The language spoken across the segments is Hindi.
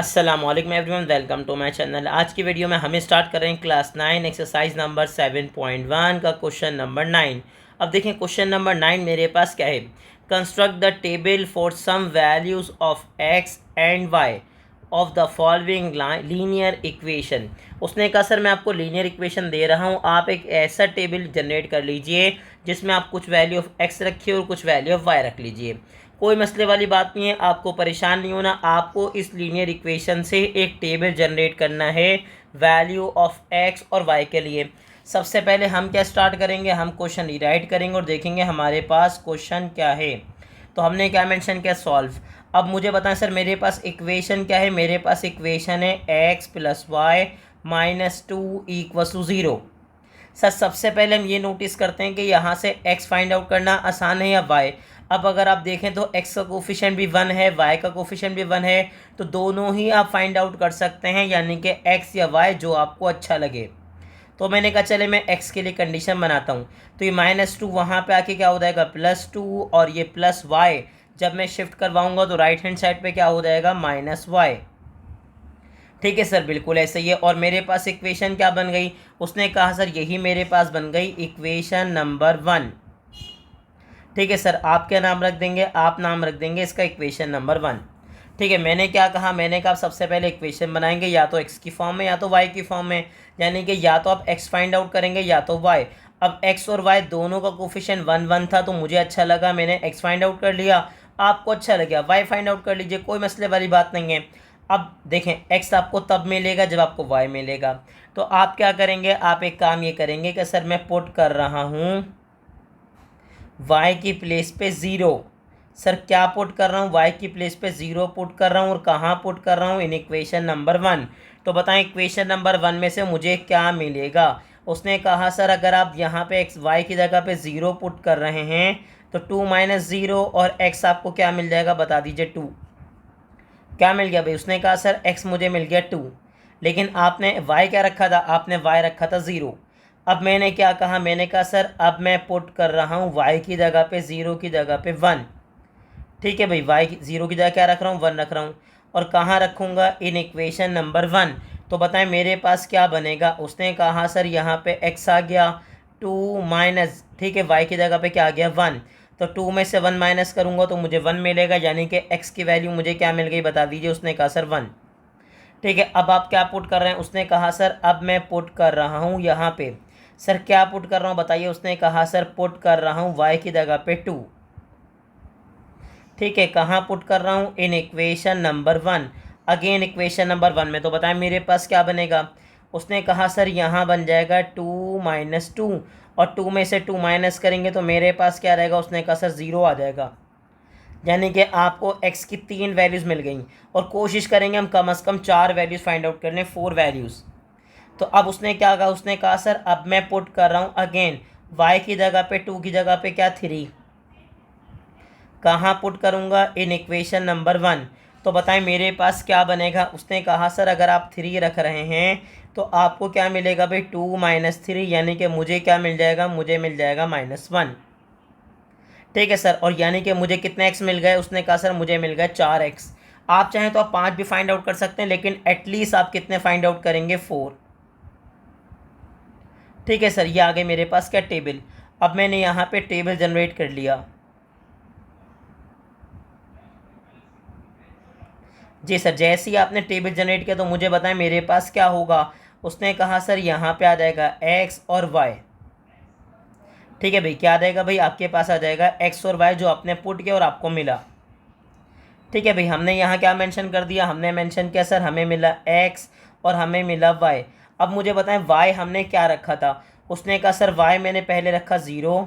अस्सलाम वालेकुम everyone, welcome to my channel. आज की वीडियो में हम स्टार्ट कर रहे हैं क्लास 9 एक्सरसाइज नंबर 7.1 का क्वेश्चन नंबर 9। अब देखें क्वेश्चन नंबर 9 मेरे पास क्या है। Construct the table for some values of x and y of the following linear equation. उसने कहा सर मैं आपको लीनियर इक्वेशन दे रहा हूँ, आप एक ऐसा टेबल जनरेट कर लीजिए जिसमें आप कुछ वैल्यू ऑफ एक्स रखिए और कुछ वैल्यू ऑफ वाई रख लीजिए। कोई मसले वाली बात नहीं है, आपको परेशान नहीं होना। आपको इस लीनियर इक्वेशन से एक टेबल जनरेट करना है वैल्यू ऑफ एक्स और वाई के लिए। सबसे पहले हम क्या स्टार्ट करेंगे, हम क्वेश्चन रीराइट करेंगे और देखेंगे हमारे पास क्वेश्चन क्या है। तो हमने क्या मेंशन किया, सॉल्व। अब मुझे बताएं सर मेरे पास इक्वेशन क्या है। मेरे पास इक्वेशन है x plus y minus 2 equal to 0। Sir सबसे पहले हम ये नोटिस करते हैं कि यहाँ से x फाइंड आउट करना आसान है या y। अब अगर आप देखें तो x का कोफिशिएंट भी 1 है, y का कोफिशिएंट भी 1 है, तो दोनों ही आप फाइंड आउट कर सकते हैं, यानी कि x या y जो आपको अच्छा लगे। तो मैंने कहा चले मैं x के लिए कंडीशन बनाता हूँ। तो ये -2 वहाँ पे आके क्या हो जाएगा +2, और ये प्लस y जब मैं शिफ्ट करवाऊँगा तो राइट हैंड साइड पर क्या हो जाएगा -y। ठीक है सर, बिल्कुल ऐसे ही है। और मेरे पास इक्वेशन क्या बन गई, उसने कहा सर यही मेरे पास बन गई इक्वेशन नंबर 1। ठीक है सर, आप क्या नाम रख देंगे, आप नाम रख देंगे इसका इक्वेशन नंबर 1। ठीक है, मैंने क्या कहा, मैंने कहा सबसे पहले इक्वेशन बनाएंगे या तो एक्स की फॉर्म में या तो वाई की फॉर्म में, यानी कि या तो आप एक्स फाइंड आउट करेंगे या तो वाई। अब एक्स और वाई दोनों का कोफिशिएंट 1 1 था, तो मुझे अच्छा लगा, मैंने एक्स फाइंड आउट कर लिया। आपको अच्छा लगा वाई फाइंड आउट कर लीजिए, कोई मसले वाली बात नहीं है। अब देखें x आपको तब मिलेगा जब आपको y मिलेगा। तो आप क्या करेंगे, आप एक काम ये करेंगे कि सर मैं पुट कर रहा हूँ y की प्लेस पे 0। सर क्या पुट कर रहा हूँ, y की प्लेस पे 0 पुट कर रहा हूँ, और कहाँ पुट कर रहा हूँ, इन इक्वेशन नंबर 1। तो बताएं इक्वेशन नंबर 1 में से मुझे क्या मिलेगा। उसने कहा सर अगर आप यहाँ पे x y की जगह पे 0 पुट कर रहे हैं तो 2 - 0, और x आपको क्या मिल जाएगा बता दीजिए, 2। क्या मिल गया भाई, उसने कहा सर x मुझे मिल गया 2, लेकिन आपने y क्या रखा था, आपने y रखा था 0। अब मैंने क्या कहा, मैंने कहा सर अब मैं पुट कर रहा हूँ y की जगह पे 0 की जगह पे 1। ठीक है भाई, y 0 की जगह क्या रख रहा हूँ, 1 रख रहा हूँ, और कहाँ रखूँगा, इन इक्वेशन नंबर 1। तो बताएं मेरे पास क्या बनेगा। उसने कहा सर यहाँ पे x आ गया 2 माइनस, ठीक है y की जगह पे क्या आ गया 1, तो 2 में से 1 माइनस करूँगा तो मुझे 1 मिलेगा, यानी कि x की वैल्यू मुझे क्या मिल गई बता दीजिए। उसने कहा सर 1। ठीक है, अब आप क्या पुट कर रहे हैं, उसने कहा सर अब मैं पुट कर रहा हूँ यहाँ पे, सर क्या पुट कर रहा हूँ बताइए। उसने कहा सर पुट कर रहा हूँ y की जगह पे 2। ठीक है, कहाँ पुट कर रहा हूँ, in equation number 1। Again equation number 1 में, तो बताएं मेरे पास क्या बनेगा। उसने कहा सर यहाँ बन जाएगा 2 - 2, और 2 में से 2 माइनस करेंगे तो मेरे पास क्या रहेगा। उसने कहा सर 0 आ जाएगा, यानी कि आपको x की 3 वैल्यूज़ मिल गई, और कोशिश करेंगे हम कम से कम 4 वैल्यूज़ फाइंड आउट करने, 4 वैल्यूज़। तो अब उसने क्या कहा, उसने कहा सर अब मैं पुट कर रहा हूँ अगेन y की जगह पे 2 की जगह पे क्या 3, कहाँ पुट करूँगा, इन इक्वेशन नंबर 1। तो बताएं मेरे पास क्या बनेगा। उसने कहा सर अगर आप 3 रख रहे हैं तो आपको क्या मिलेगा भाई, 2 - 3, यानी कि मुझे क्या मिल जाएगा, मुझे मिल जाएगा -1। ठीक है सर, और यानी कि मुझे कितने एक्स मिल गए। उसने कहा सर मुझे मिल गए 4x। आप चाहें तो आप 5 भी फाइंड आउट कर सकते हैं, लेकिन एटलीस्ट आप कितने फाइंड आउट करेंगे, 4। ठीक है सर, ये आ गए मेरे पास क्या, टेबल। अब मैंने यहाँ पे टेबल जनरेट कर लिया। जी सर, जैसे ही आपने टेबल जनरेट किया तो मुझे बताएं मेरे पास क्या होगा। उसने कहा सर यहाँ पे आ जाएगा एक्स और वाई। ठीक है भाई, क्या आ जाएगा भाई, आपके पास आ जाएगा एक्स और वाई जो आपने पुट किया और आपको मिला। ठीक है भाई, हमने यहाँ क्या मेंशन कर दिया, हमने मेंशन किया सर हमें मिला x और हमें मिला y। अब मुझे बताएं y हमने क्या रखा था। उसने कहा सर y मैंने पहले रखा 0,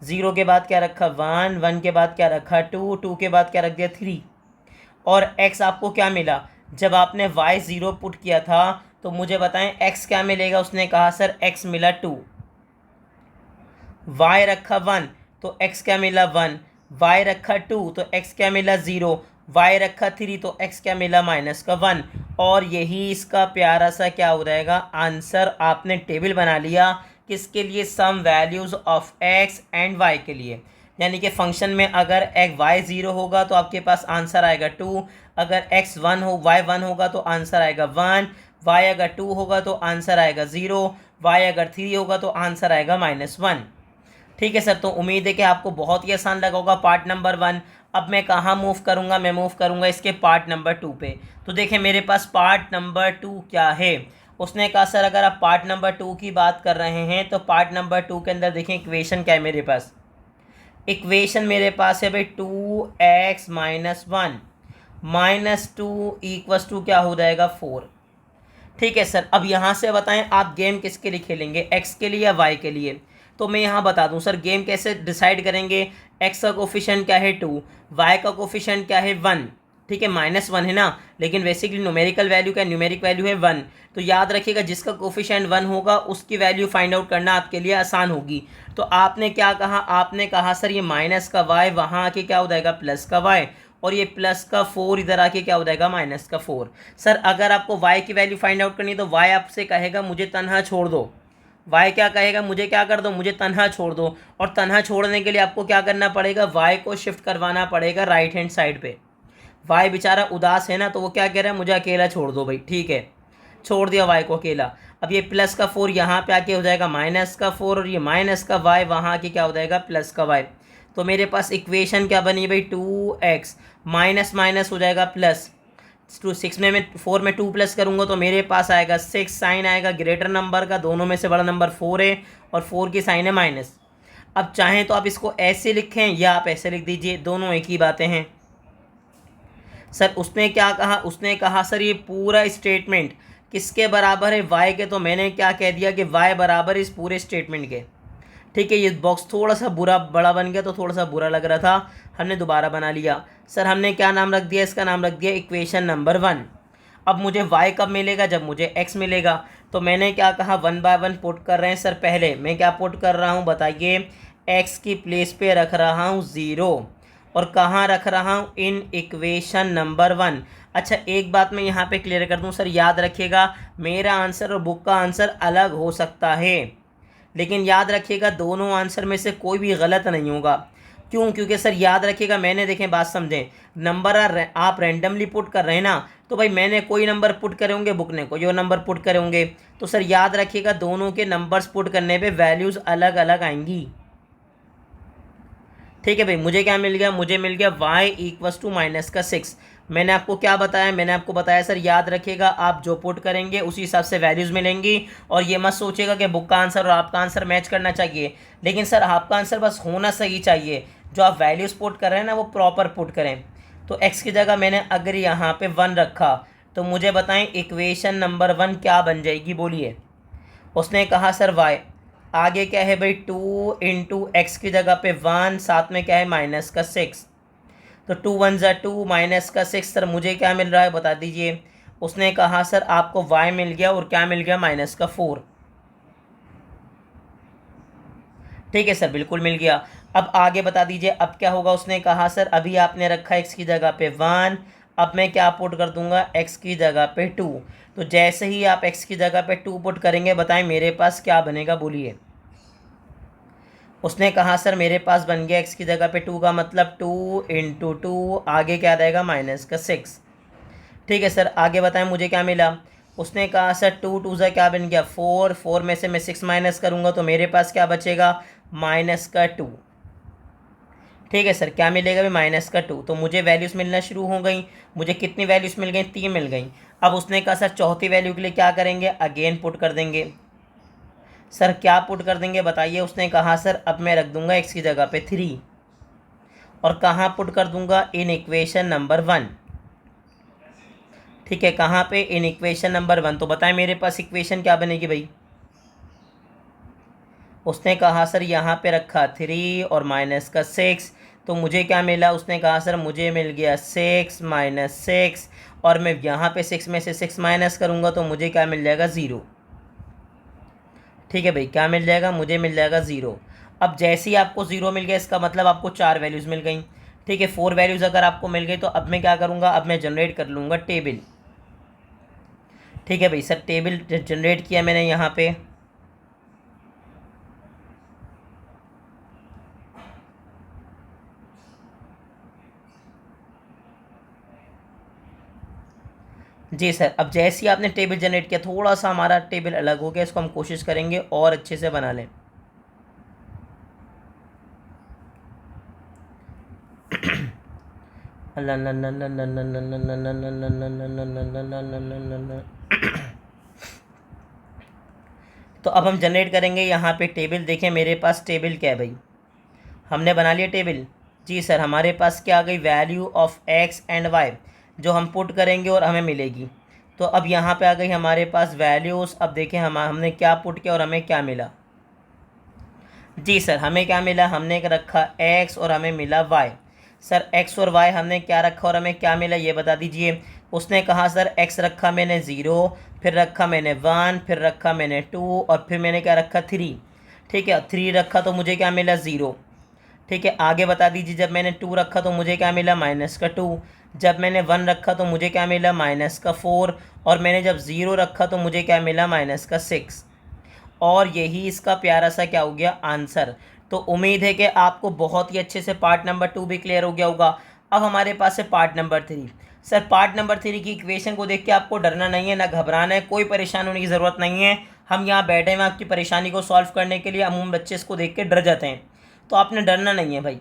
0 के बाद क्या रखा 1, 1 के बाद क्या रखा 2, 2 के बाद क्या रख दिया 3, और x आपको क्या मिला। जब आपने y 0 पुट किया था तो मुझे बताएं x क्या मिलेगा। उसने कहा सर x मिला 2, y रखा 1 तो x क्या मिला 1, y रखा 2 तो x क्या मिला 0, y रखा 3 तो x क्या मिला -1। और यही इसका प्यारा सा क्या हो जाएगा आंसर। आपने टेबल बना लिया किसके लिए, some values of x and y के लिए। यानी कि फंक्शन में अगर एक्स वाई 0 होगा तो आपके पास आंसर आएगा 2, अगर एक्स 1 हो वाई 1 होगा तो आंसर आएगा 1, वाई अगर 2 होगा तो आंसर आएगा 0, वाई अगर 3 होगा तो आंसर आएगा -1। ठीक है सर, तो उम्मीद है कि आपको बहुत ही आसान लगा होगा पार्ट नंबर 1। अब मैं कहाँ मूव करूँगा, मैं मूव करूँगा इसके पार्ट नंबर 2 पे। तो देखें मेरे पास पार्ट नंबर 2 क्या है। उसने कहा सर अगर आप पार्ट नंबर 2 की बात कर रहे हैं तो पार्ट नंबर 2 के अंदर देखें इक्वेशन क्या है मेरे पास। इक्वेशन मेरे पास है भाई 2x - 1 -2 इक्वस टू क्या हो जाएगा 4। ठीक है सर, अब यहाँ से बताएं आप गेम किसके लिए खेलेंगे, एक्स के लिए या वाई के लिए। तो मैं यहाँ बता दूँ सर गेम कैसे डिसाइड करेंगे। एक्स का कोफिशिएंट क्या है 2, वाई का कोफिशिएंट क्या है 1। ठीक है, -1 है ना, लेकिन बेसिकली न्यूमेरिकल वैल्यू क्या, न्यूमेरिक वैल्यू है 1। तो याद रखिएगा जिसका कोफिशिएंट 1 होगा उसकी वैल्यू फाइंड आउट करना आपके लिए आसान होगी। तो आपने क्या कहा, आपने कहा सर ये माइनस का वाई वहाँ आके क्या हो जाएगा प्लस का वाई, और ये प्लस का 4 इधर आके क्या हो जाएगा माइनस का 4। सर अगर आपको y की वैल्यू फाइंड आउट करनी है तो y आपसे कहेगा मुझे तन्हा छोड़ दो। y क्या कहेगा, मुझे क्या कर दो, मुझे तन्हा छोड़ दो। और तन्हा छोड़ने के लिए आपको क्या करना पड़ेगा, y को शिफ्ट करवाना पड़ेगा राइट हैंड साइड पे। y बेचारा उदास है ना, तो वो क्या कह रहा है, मुझे अकेला छोड़ दो भाई। ठीक है, छोड़ दिया y को अकेला। अब ये प्लस का 4 यहाँ पे आके हो जाएगा माइनस का 4, और ये माइनस का y वहाँ आके क्या हो जाएगा प्लस का y। तो मेरे पास इक्वेशन क्या बनी भाई 2x माइनस माइनस हो जाएगा प्लस। 6 में 4 में 2 प्लस करूँगा तो मेरे पास आएगा 6, साइन आएगा ग्रेटर नंबर का, दोनों में से बड़ा नंबर 4 है और 4 की साइन है माइनस। अब चाहें तो आप इसको ऐसे लिखें या आप ऐसे लिख दीजिए, दोनों एक ही बातें हैं। सर उसने क्या कहा, उसने कहा सर ये पूरा स्टेटमेंट किसके बराबर है, वाई के। तो मैंने क्या कह दिया कि वाई बराबर इस पूरे स्टेटमेंट के। ठीक है, ये बॉक्स थोड़ा सा बुरा बड़ा बन गया तो थोड़ा सा बुरा लग रहा था, हमने दोबारा बना लिया। सर हमने क्या नाम रख दिया, इसका नाम रख दिया इक्वेशन नंबर 1। अब मुझे y कब मिलेगा, जब मुझे x मिलेगा। तो मैंने क्या कहा 1 बाय 1 पुट कर रहे हैं सर। पहले मैं क्या पुट कर रहा हूँ बताइए, x की प्लेस पे रख रहा हूँ 0, और कहाँ रख रहा हूँ, इन इक्वेशन नंबर 1। अच्छा एक बात मैं यहाँ पे क्लियर कर दूँ सर, याद रखिएगा मेरा आंसर और बुक का आंसर अलग हो सकता है, लेकिन याद रखिएगा दोनों आंसर में से कोई भी गलत नहीं होगा। क्यों, क्योंकि सर याद रखिएगा मैंने, देखें बात समझें, नंबर आप रैंडमली पुट कर रहे हैं ना, तो भाई मैंने कोई नंबर पुट करे होंगे, बुक ने कोई और नंबर पुट करे होंगे। तो सर याद रखिएगा दोनों के नंबर्स पुट करने पे वैल्यूज़ अलग अलग आएंगी। ठीक है भाई, मुझे क्या मिल गया, मुझे मिल गया y इक्वस टू -6। मैंने आपको क्या बताया, मैंने आपको बताया सर याद रखिएगा आप जो पुट करेंगे उसी हिसाब से वैल्यूज़ मिलेंगी। और ये मत सोचिएगा कि बुक का आंसर और आपका आंसर मैच करना चाहिए, लेकिन सर आपका आंसर बस होना सही चाहिए। जो आप वैल्यूज़ पुट कर रहे हैं ना वो प्रॉपर पुट करें। तो x की जगह मैंने अगर यहाँ पे 1 रखा तो मुझे बताएं इक्वेशन नंबर 1 क्या बन जाएगी, बोलिए। उसने कहा सर y, आगे क्या है भाई 2 इंटू एक्स की जगह पे 1, साथ में क्या है माइनस का 6। तो 2 1 ज़ा 2 माइनस का 6। सर मुझे क्या मिल रहा है बता दीजिए। उसने कहा सर आपको y मिल गया और क्या मिल गया माइनस का 4। ठीक है सर, बिल्कुल मिल गया। अब आगे बता दीजिए अब क्या होगा। उसने कहा सर अभी आपने रखा x की जगह पे 1, अब मैं क्या पुट कर दूंगा x की जगह पे 2। तो जैसे ही आप x की जगह पे 2 पुट करेंगे बताएं मेरे पास क्या बनेगा, बोलिए। उसने कहा सर मेरे पास बन गया x की जगह पे 2 का मतलब 2 इंटू 2, आगे क्या रहेगा माइनस का 6। ठीक है सर, आगे बताएं मुझे क्या मिला। उसने कहा सर 2 2 ज़ा क्या बन गया 4, 4 में से मैं 6 माइनस करूँगा तो मेरे पास क्या बचेगा माइनस का 2। ठीक है सर, क्या मिलेगा भी माइनस का 2। तो मुझे वैल्यूज़ मिलना शुरू हो गई। मुझे कितनी वैल्यूज़ मिल गई, 3 मिल गई। अब उसने कहा सर चौथी वैल्यू के लिए क्या करेंगे, अगेन पुट कर देंगे। सर क्या पुट कर देंगे बताइए। उसने कहा सर अब मैं रख दूंगा x की जगह पे 3, और कहाँ पुट कर दूंगा, इन इक्वेशन नंबर 1। ठीक है, कहाँ पे, इन इक्वेशन नंबर 1। तो बताएं मेरे पास इक्वेशन क्या बनेगी भाई। उसने कहा सर यहाँ पे रखा 3 और माइनस का 6, तो मुझे क्या मिला। उसने कहा सर मुझे मिल गया 6 माइनस 6, और मैं यहाँ पे 6 में से 6 माइनस करूँगा तो मुझे क्या मिल जाएगा 0। ठीक है भाई, क्या मिल जाएगा, मुझे मिल जाएगा 0। अब जैसे ही आपको 0 मिल गया इसका मतलब आपको 4 वैल्यूज़ मिल गई। ठीक है, 4 वैल्यूज़ अगर आपको मिल गई तो अब मैं क्या करूँगा, अब मैं जनरेट कर लूँगा टेबल। ठीक है भाई, सर टेबल जनरेट किया मैंने यहाँ पे। जी सर, अब जैसे ही आपने टेबल जनरेट किया थोड़ा सा हमारा टेबल अलग हो गया, इसको हम कोशिश करेंगे और अच्छे से बना लें। तो अब हम जनरेट करेंगे यहाँ पे टेबल। देखें मेरे पास टेबल क्या है भाई, हमने बना लिया टेबल। जी सर, हमारे पास क्या आ गई, value of x and y, जो हम पुट करेंगे और हमें मिलेगी। तो अब यहाँ पे आ गई हमारे पास वैल्यूज़। अब देखें हमने क्या पुट किया और हमें क्या मिला। जी सर, हमें क्या मिला, हमने रखा एक्स और हमें मिला वाई। सर एक्स और वाई हमने क्या रखा और हमें क्या मिला ये बता दीजिए। उसने कहा सर एक्स रखा मैंने 0, फिर रखा मैंने 1, फिर रखा मैंने 2 और फिर मैंने क्या रखा 3। ठीक है, 3 रखा तो मुझे क्या मिला 0। ठीक है, आगे बता दीजिए, जब मैंने 2 रखा तो मुझे क्या मिला -2। जब मैंने 1 रखा तो मुझे क्या मिला -4। और मैंने जब 0 रखा तो मुझे क्या मिला -6। और यही इसका प्यारा सा क्या हो गया, आंसर। तो उम्मीद है कि आपको बहुत ही अच्छे से पार्ट नंबर 2 भी क्लियर हो गया होगा। अब हमारे पास है part number 3। Sir part number 3 की इक्वेशन को देख के आपको डरना नहीं है, ना घबराना है, कोई परेशान होने की ज़रूरत नहीं है। हम यहाँ बैठे हैं आपकी परेशानी को सॉल्व करने के लिए। अमूमन बच्चे इसको देख के डर जाते हैं, तो आपने डरना नहीं है भाई।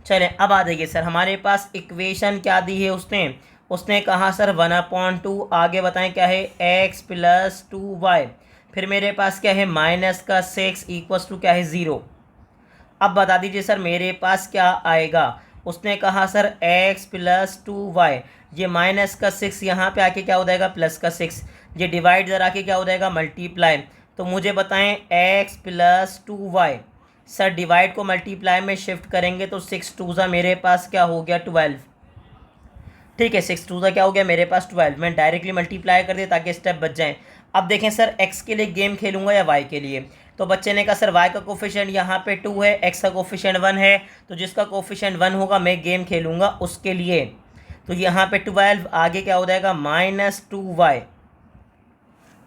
चलें अब आ जाइए सर, हमारे पास इक्वेशन क्या दी है उसने। उसने कहा सर 1/2, आगे बताएं क्या है, x + 2y। फिर मेरे पास क्या है -6 इक्वल्स टू क्या है 0। अब बता दीजिए सर मेरे पास क्या आएगा। उसने कहा सर x + 2y, ये -6 यहाँ पे आके क्या हो जाएगा +6, ये डिवाइड जरा के क्या हो जाएगा मल्टीप्लाई। तो मुझे बताएं x + 2y। सर डिवाइड को मल्टीप्लाई में शिफ्ट करेंगे तो 6 2 ज़ा मेरे पास क्या हो गया 12। ठीक है, 6 2 ज़ा क्या हो गया मेरे पास 12। मैं डायरेक्टली मल्टीप्लाई कर दिया ताकि स्टेप बच जाएँ। अब देखें सर x के लिए गेम खेलूंगा या y के लिए। तो बच्चे ने कहा सर y का कोफिशिएंट यहाँ पे 2 है, x का कोफिशिएंट 1 है, तो जिसका कोफिशिएंट 1 होगा मैं गेम खेलूंगा उसके लिए। तो यहाँ पे 12, आगे क्या हो जाएगा -2y।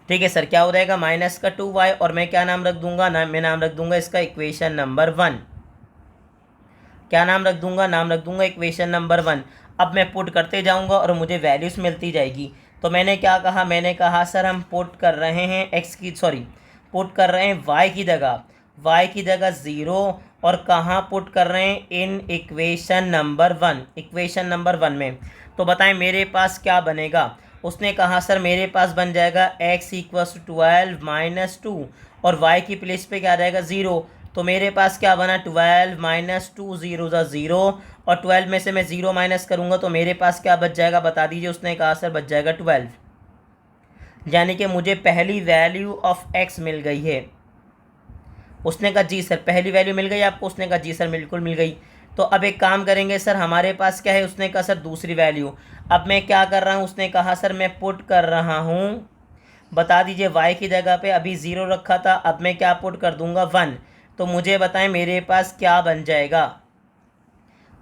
ठीक है सर, क्या हो जाएगा -2y और मैं क्या नाम रख दूंगा, मैं नाम रख दूंगा इसका इक्वेशन नंबर 1। क्या नाम रख दूंगा, नाम रख दूंगा इक्वेशन नंबर 1। अब मैं पुट करते जाऊंगा और मुझे वैल्यूज़ मिलती जाएगी। तो मैंने क्या कहा, मैंने कहा सर हम पुट कर रहे हैं पुट कर रहे हैं y की जगह 0। और कहाँ पुट कर रहे हैं, इन इक्वेशन नंबर 1 में। तो बताएं मेरे पास क्या बनेगा। उसने कहा सर मेरे पास बन जाएगा x = 12 - 2 और y की प्लेस पे क्या आ जाएगा 0। तो मेरे पास क्या बना 12 - 2, 0 ज़ा 0 और 12 में से मैं 0 माइनस करूँगा तो मेरे पास क्या बच जाएगा बता दीजिए। उसने कहा सर बच जाएगा 12, यानी कि मुझे पहली वैल्यू ऑफ x मिल गई है। उसने कहा जी सर पहली वैल्यू मिल गई आपको। उसने कहा जी सर बिल्कुल मिल गई। तो अब एक काम करेंगे सर, हमारे पास क्या है। उसने कहा सर दूसरी वैल्यू। अब मैं क्या कर रहा हूँ, उसने कहा सर मैं पुट कर रहा हूँ, बता दीजिए y की जगह पे अभी 0 रखा था, अब मैं क्या पुट कर दूंगा 1। तो मुझे बताएं मेरे पास क्या बन जाएगा,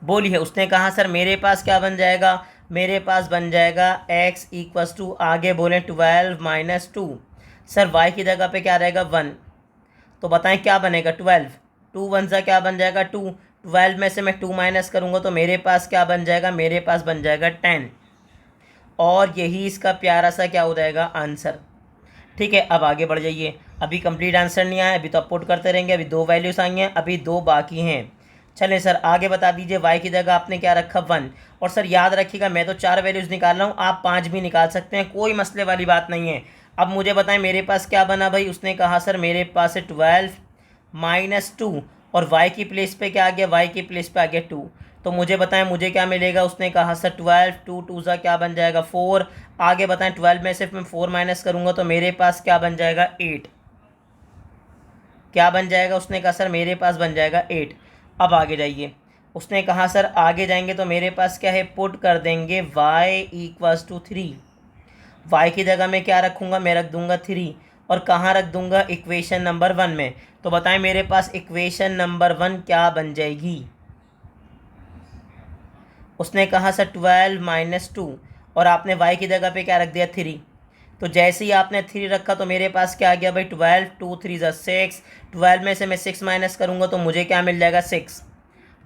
बोलिए। उसने कहा सर मेरे पास क्या बन जाएगा, मेरे पास बन जाएगा x = आगे बोलें 12 - 2। सर y की जगह पे क्या रहेगा 1। तो बताएं क्या बनेगा 12, 2 1 सा क्या बन जाएगा 2। 12 में से मैं 2 माइनस करूँगा तो मेरे पास क्या बन जाएगा, मेरे पास बन जाएगा 10। और यही इसका प्यारा सा क्या हो जाएगा आंसर। ठीक है, अब आगे बढ़ जाइए। अभी कंप्लीट आंसर नहीं आया, अभी तो आप पुट करते रहेंगे। अभी 2 वैल्यूज आई हैं, अभी 2 बाकी हैं। चलें सर आगे बता दीजिए। y की जगह आपने क्या रखा 1। और सर याद रखिएगा मैं तो 4 वैल्यूज़ निकाल रहा हूँ, आप 5 भी निकाल सकते हैं, कोई मसले वाली बात नहीं है। अब मुझे बताएं मेरे पास क्या बना भाई। उसने कहा सर मेरे पास है 12 - 2 और y की प्लेस पे क्या आ गया, y की प्लेस पे आ गया 2। तो मुझे बताएं मुझे क्या मिलेगा। उसने कहा सर 12, 2 2 ज़ा क्या बन जाएगा 4। आगे बताएं 12 में से मैं 4 माइनस करूँगा तो मेरे पास क्या बन जाएगा 8। क्या बन जाएगा, उसने कहा सर मेरे पास बन जाएगा 8। अब आगे जाइए। उसने कहा सर आगे जाएंगे तो मेरे पास क्या है, पुट कर देंगे y = 3। y की जगह मैं क्या रखूँगा, मैं रख दूँगा 3। और कहाँ रख दूँगा, इक्वेशन नंबर 1 में। तो बताएं मेरे पास इक्वेशन नंबर 1 क्या बन जाएगी। उसने कहा सर 12 - 2 और आपने y की जगह पे क्या रख दिया 3। तो जैसे ही आपने 3 रखा तो मेरे पास क्या आ गया भाई 12, 2 3 ज़ा 6। 12 में से मैं 6 माइनस करूँगा तो मुझे क्या मिल जाएगा 6,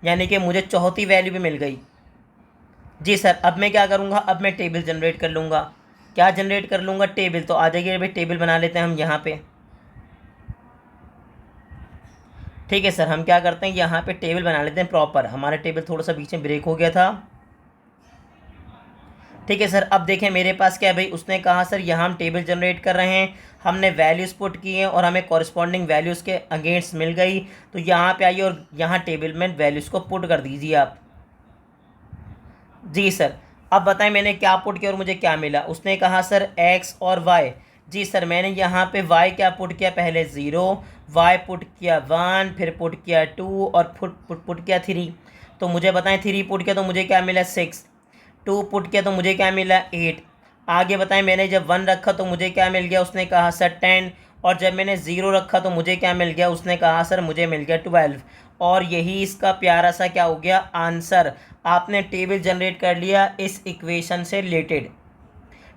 यानी कि मुझे चौथी वैल्यू भी मिल गई। जी सर, अब मैं क्या करूँगा, अब मैं टेबल जनरेट कर लूँगा। क्या जनरेट कर लूँगा, टेबल। तो आ जाइए भाई टेबल बना लेते हैं हम यहाँ पे। ठीक है सर, हम क्या करते हैं यहाँ पे टेबल बना लेते हैं प्रॉपर। हमारा टेबल थोड़ा सा बीच में ब्रेक हो गया था। ठीक है सर, अब देखें मेरे पास क्या है भाई, उसने कहा सर यहाँ हम टेबल जनरेट कर रहे हैं, हमने वैल्यूज़ पुट की हैं और हमें कॉरस्पॉन्डिंग वैल्यूज़ के अगेंस्ट मिल गई। तो यहाँ पे आइए और यहाँ टेबल में वैल्यूज़ को पुट कर दीजिए आप। जी सर, अब बताएं मैंने क्या पुट किया और मुझे क्या मिला। उसने कहा सर एक्स और वाई। जी सर, मैंने यहाँ पे वाई क्या पुट किया, पहले 0, वाई पुट किया 1, फिर पुट किया 2 और पुट किया 3। तो मुझे बताएं 3 पुट किया तो मुझे क्या मिला 6, 2 पुट किया तो मुझे क्या मिला 8। आगे बताएं मैंने जब 1 रखा तो मुझे क्या मिल गया, उसने कहा सर 10। और जब मैंने 0 रखा तो मुझे क्या मिल गया, उसने कहा सर मुझे मिल गया 12। और यही इसका प्यारा सा क्या हो गया आंसर। आपने टेबल जनरेट कर लिया इस इक्वेशन से रिलेटेड।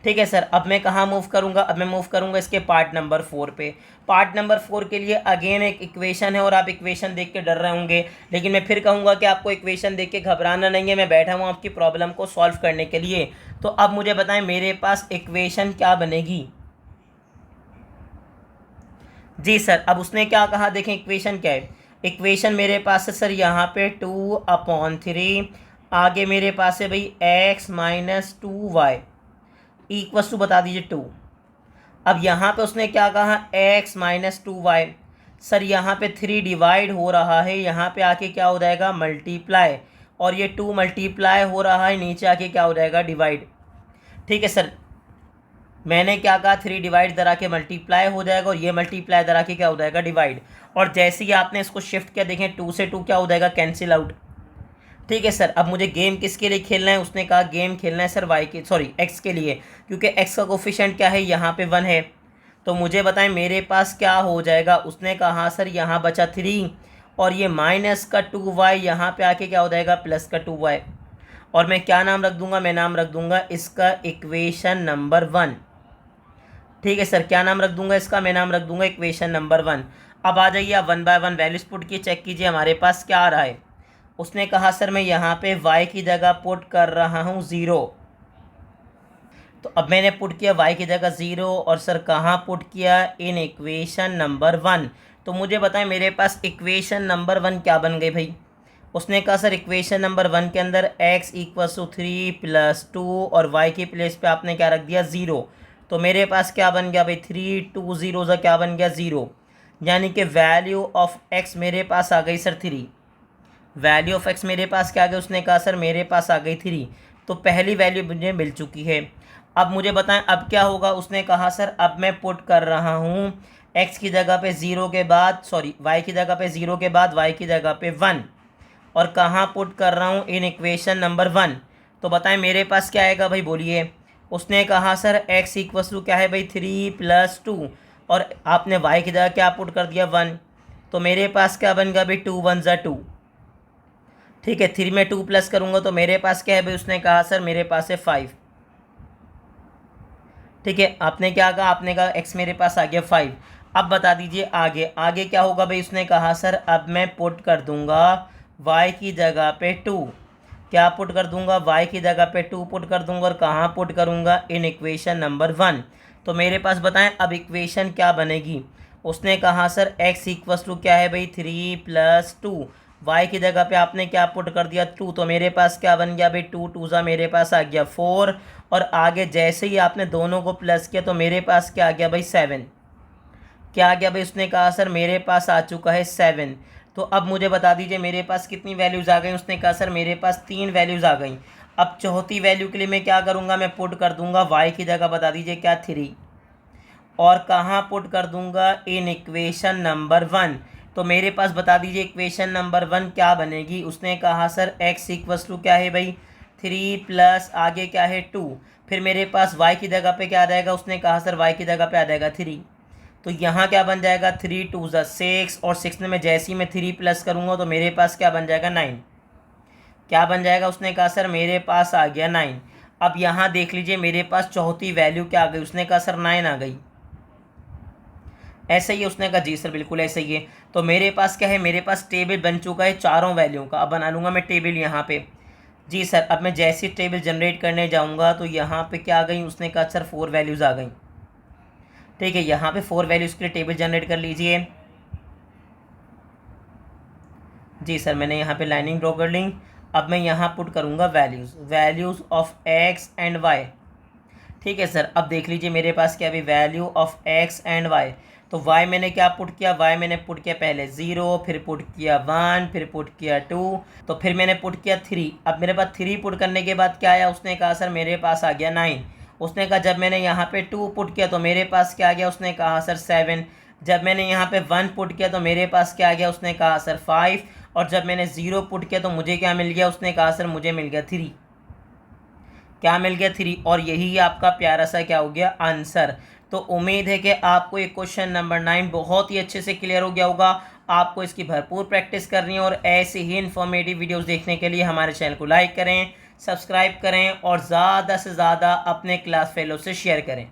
ठीक है सर, अब मैं कहाँ मूव करूँगा, अब मैं मूव करूँगा इसके पार्ट नंबर 4 पे। पार्ट नंबर 4 के लिए अगेन एक इक्वेशन है और आप इक्वेशन देख के डर रहे होंगे, लेकिन मैं फिर कहूँगा कि आपको इक्वेशन देख के घबराना नहीं है। मैं बैठा हूँ आपकी प्रॉब्लम को सॉल्व करने के लिए। तो अब मुझे बताएं मेरे पास इक्वेशन क्या बनेगी। जी सर, अब उसने क्या कहा, देखें इक्वेशन क्या है। इक्वेशन मेरे पास है सर यहाँ पे 2/3, आगे मेरे पास है भाई x-2y इक्वस टू बता दीजिए 2। अब यहाँ पे उसने क्या कहा x-2y। सर यहाँ पे 3 डिवाइड हो रहा है, यहाँ पे आके क्या हो जाएगा मल्टीप्लाई, और ये 2 मल्टीप्लाई हो रहा है, नीचे आके क्या हो जाएगा डिवाइड। ठीक है सर, मैंने क्या कहा 3 डिवाइड दरा के मल्टीप्लाई हो जाएगा और ये मल्टीप्लाई दरा के क्या हो जाएगा डिवाइड। और जैसे ही आपने इसको शिफ्ट किया देखें 2 से 2 क्या हो जाएगा कैंसिल आउट। ठीक है सर, अब मुझे गेम किसके लिए खेलना है, उसने कहा गेम खेलना है सर वाई के सॉरी एक्स के लिए, क्योंकि एक्स का कोफिशिएंट क्या है यहाँ पे 1 है। तो मुझे बताएं मेरे पास क्या हो जाएगा। उसने कहा सर यहाँ बचा 3 और ये माइनस का 2y, यहाँ पे आके क्या हो जाएगा प्लस का 2y। और मैं क्या नाम रख दूंगा, मैं नाम रख दूंगा इसका इक्वेशन नंबर 1। ठीक है सर, क्या नाम रख दूंगा इसका, मैं नाम रख दूंगा इक्वेशन नंबर 1। अब आ जाइए आप 1 बाय 1 वैल्यूज पुट की चेक कीजिए हमारे पास क्या आ रहा है। उसने कहा सर मैं यहाँ पे y की जगह पुट कर रहा हूँ 0। तो अब मैंने पुट किया y की जगह 0 और सर कहाँ पुट किया, इन इक्वेशन नंबर 1। तो मुझे बताएं मेरे पास इक्वेशन नंबर 1 क्या बन गई भाई। उसने कहा सर इक्वेशन नंबर 1 के अंदर x=3 + 2 और y की प्लेस पे आपने क्या रख दिया 0। तो मेरे पास क्या बन गया भाई 3 2 0 सा क्या बन गया 0, यानी कि वैल्यू ऑफ x मेरे पास आ गई सर 3। वैल्यू ऑफ एक्स मेरे पास क्या आ गई, उसने कहा सर मेरे पास आ गई 3। तो पहली वैल्यू मुझे मिल चुकी है। अब मुझे बताएं अब क्या होगा। उसने कहा सर अब मैं पुट कर रहा हूँ एक्स की जगह पे 0 के बाद सॉरी वाई की जगह पे 0 के बाद वाई की जगह पे 1, और कहाँ पुट कर रहा हूँ इन इक्वेशन नंबर 1। तो बताएं मेरे पास क्या आएगा भाई बोलिए। उसने कहा सर x= क्या है भाई 3 + 2 और आपने y की जगह क्या पुट कर दिया 1। तो मेरे पास क्या बन गया भाई 2 1 ज़ा 2। ठीक है, 3 में 2 प्लस करूँगा तो मेरे पास क्या है भाई, उसने कहा सर मेरे पास है 5। ठीक है, आपने क्या कहा, आपने कहा x मेरे पास आ गया 5। अब बता दीजिए आगे आगे क्या होगा भाई। उसने कहा सर अब मैं पुट कर दूंगा y की जगह पे 2। क्या पुट कर दूंगा, y की जगह पे 2 पुट कर दूंगा और कहाँ पुट करूंगा इन इक्वेशन नंबर 1। तो मेरे पास बताएं अब इक्वेशन क्या बनेगी। उसने कहा सर x= क्या है भाई 3 + 2, y की जगह पे आपने क्या पुट कर दिया 2। तो मेरे पास क्या बन गया भाई 2 2 ज़ा मेरे पास आ गया 4, और आगे जैसे ही आपने दोनों को प्लस किया तो मेरे पास क्या आ गया भाई 7। क्या आ गया भाई, उसने कहा सर मेरे पास आ चुका है 7। तो अब मुझे बता दीजिए मेरे पास कितनी वैल्यूज़ आ गई। उसने कहा सर मेरे पास 3 वैल्यूज़ आ गई। अब चौथी वैल्यू के लिए मैं क्या करूँगा, मैं पुट कर दूंगा y की जगह बता दीजिए क्या 3, और कहाँ पुट कर दूंगा इन इक्वेशन नंबर 1। तो मेरे पास बता दीजिए इक्वेशन नंबर 1 क्या बनेगी। उसने कहा सर x= क्या है भाई 3 प्लस आगे क्या है 2, फिर मेरे पास y की जगह पे क्या आ जाएगा। उसने कहा सर y की जगह पे आ जाएगा 3। तो यहाँ क्या बन जाएगा 3 2 ज़ा 6, और 6 में जैसे ही मैं 3 प्लस करूँगा तो मेरे पास क्या बन जाएगा 9। क्या बन जाएगा, उसने कहा सर मेरे पास आ गया 9। अब यहाँ देख लीजिए मेरे पास चौथी वैल्यू क्या आ गई। उसने कहा सर 9 आ गई। ऐसे ही उसने कहा जी सर बिल्कुल ऐसे ही है। तो मेरे पास क्या है, मेरे पास टेबल बन चुका है चारों वैल्यू का। अब बना लूँगा मैं टेबल यहाँ पे। जी सर, अब मैं जैसी टेबल जनरेट करने जाऊंगा तो यहाँ पे क्या आ गई, उसने कहा सर 4 वैल्यूज़ आ गई। ठीक है, यहाँ पे 4 वैल्यूज़ के लिए टेबल जनरेट कर लीजिए। जी सर, मैंने यहाँ पे लाइनिंग ड्रॉ कर ली। अब मैं यहाँ पुट करूँगा values of x and y. ठीक है सर, अब देख लीजिए मेरे पास क्या भी value of x and y. तो वाई मैंने क्या पुट किया, वाई मैंने पुट किया पहले 0, फिर पुट किया 1, फिर पुट किया 2, तो फिर मैंने पुट किया 3। अब मेरे पास 3 पुट करने के बाद क्या आया, उसने कहा सर मेरे पास आ गया 9। उसने कहा जब मैंने यहाँ पे 2 पुट किया तो मेरे पास क्या आ गया, उसने कहा सर 7। जब मैंने यहाँ पे 1 पुट किया तो मेरे पास क्या आ गया, उसने कहा सर 5। और जब मैंने 0 पुट किया तो मुझे क्या मिल गया, उसने कहा सर मुझे मिल गया 3। क्या मिल गया 3। और यही आपका प्यारा सा क्या हो गया, आंसर। तो उम्मीद है कि आपको ये क्वेश्चन नंबर 9 बहुत ही अच्छे से क्लियर हो गया होगा। आपको इसकी भरपूर प्रैक्टिस करनी है और ऐसे ही इन्फॉर्मेटिव वीडियोस देखने के लिए हमारे चैनल को लाइक करें, सब्सक्राइब करें और ज़्यादा से ज़्यादा अपने क्लास फेलो से शेयर करें।